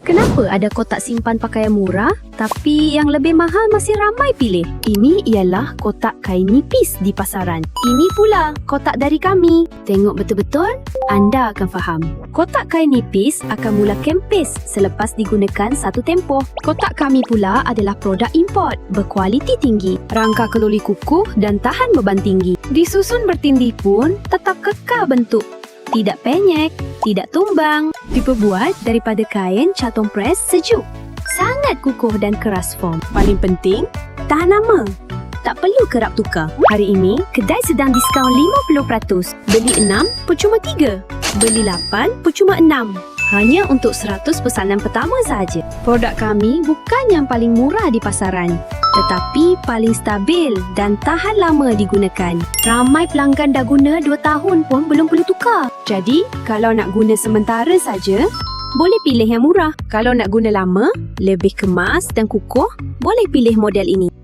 Kenapa ada kotak simpan pakaian murah, tapi yang lebih mahal masih ramai pilih? Ini ialah kotak kain nipis di pasaran. Ini pula kotak dari kami. Tengok betul-betul, anda akan faham. Kotak kain nipis akan mula kempis selepas digunakan satu tempoh. Kotak kami pula adalah produk import, berkualiti tinggi. Rangka keluli kukuh dan tahan beban tinggi. Disusun bertindih pun tetap kekal bentuk. Tidak penyek, tidak tumbang. Diperbuat daripada kain catong pres sejuk. Sangat kukuh dan keras form. Paling penting, tahan lama. Tak perlu kerap tukar. Hari ini, kedai sedang diskaun 50%. Beli 6, percuma 3. Beli 8, percuma 6. Hanya untuk 100 pesanan pertama sahaja. Produk kami bukan yang paling murah di pasaran, tetapi paling stabil dan tahan lama digunakan. Ramai pelanggan dah guna 2 tahun pun belum perlu tukar. Jadi, kalau nak guna sementara saja, boleh pilih yang murah. Kalau nak guna lama, lebih kemas dan kukuh, boleh pilih model ini.